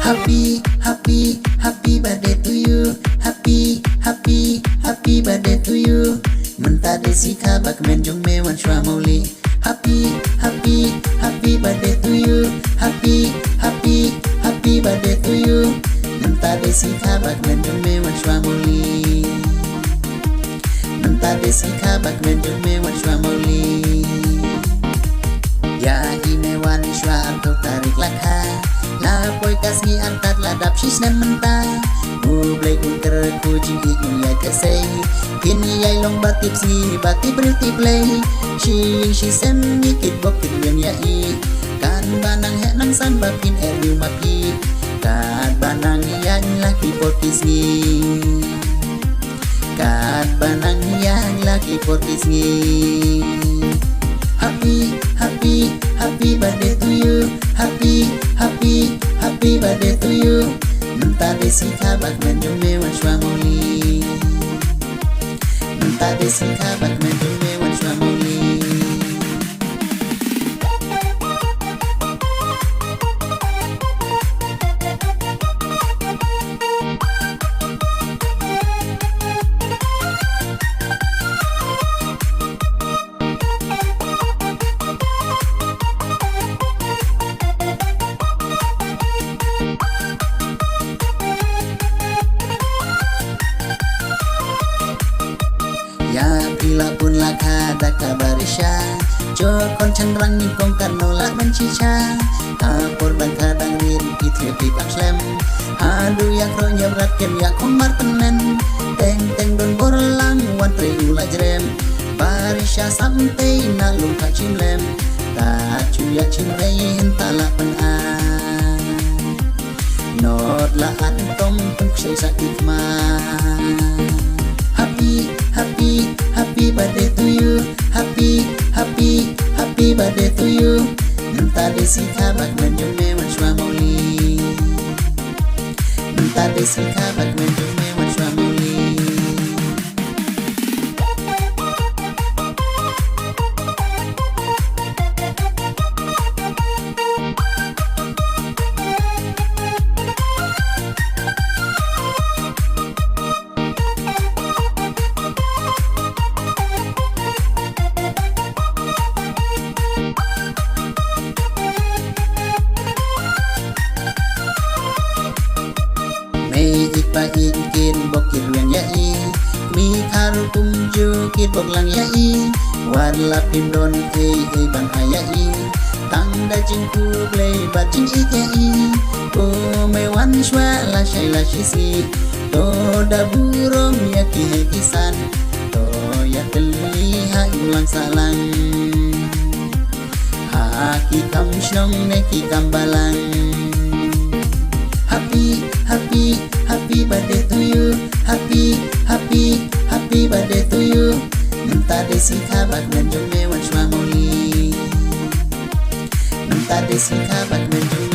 Happy, happy, happy birthday to you. Happy, happy, happy birthday to you. Mentade si kabak menjung mewan shwamoli. Happy, happy, happy birthday to you. Happy, happy, happy birthday to you. Mentade si kabak menjung mewan shwamoli. Mentade si kabak menjung mewan shwamoli. Ya imewan shwa atau tarik lakha. La poi kasih angkat ladap shis nem mentah. Blay kun ker ku jing ikun ya kasay. Kini yai long batip si batip beriti play. Shi sem nikit bokit wen ya i. Kan banang hek nang san bakin eril mapi. Kan banang yang laki potis ni. Kan banang yang laki potis ni. Happy, happy, happy birthday to you. Happy, happy, happy birthday to you. Mentade si kabak menjung mewan shwamoli. Mentade si kabak menjung mewan shwamoli. Ya bila pun laka ada kabarisha. Jokon cenderang nyingkong kan nolak mencica. Apor dan kadang rin pitri slem. Aduh yang kronya berakin ya komar tenen. Teng don borlang wan tri ula jerem. Barisha sampai nalung kacim lem. Tak cuya cimrei hentala penang. Not la antom pengksai sakit mah. Happy, happy, happy birthday to you. Happy, happy, happy birthday to you. Mentade si kabak menjung mewan shwamoli. Mentade si kabak menjung mewan shwamoli. Ipa inkin bokir wen yai. Mi karu kumju kit boklang yai. Warla pindon ban ayai. Tangda jingku play bajing ikai. Ko mewan shwa la shisi. To da burom yaki kisan. To ya teli ha ulang salang. Haki kam shnong neki kambalang. Happy, happy, happy birthday to you. Happy, happy, happy birthday to you. Mentade si kabak menjung mewan shwamoli. Mentade si kabak menjung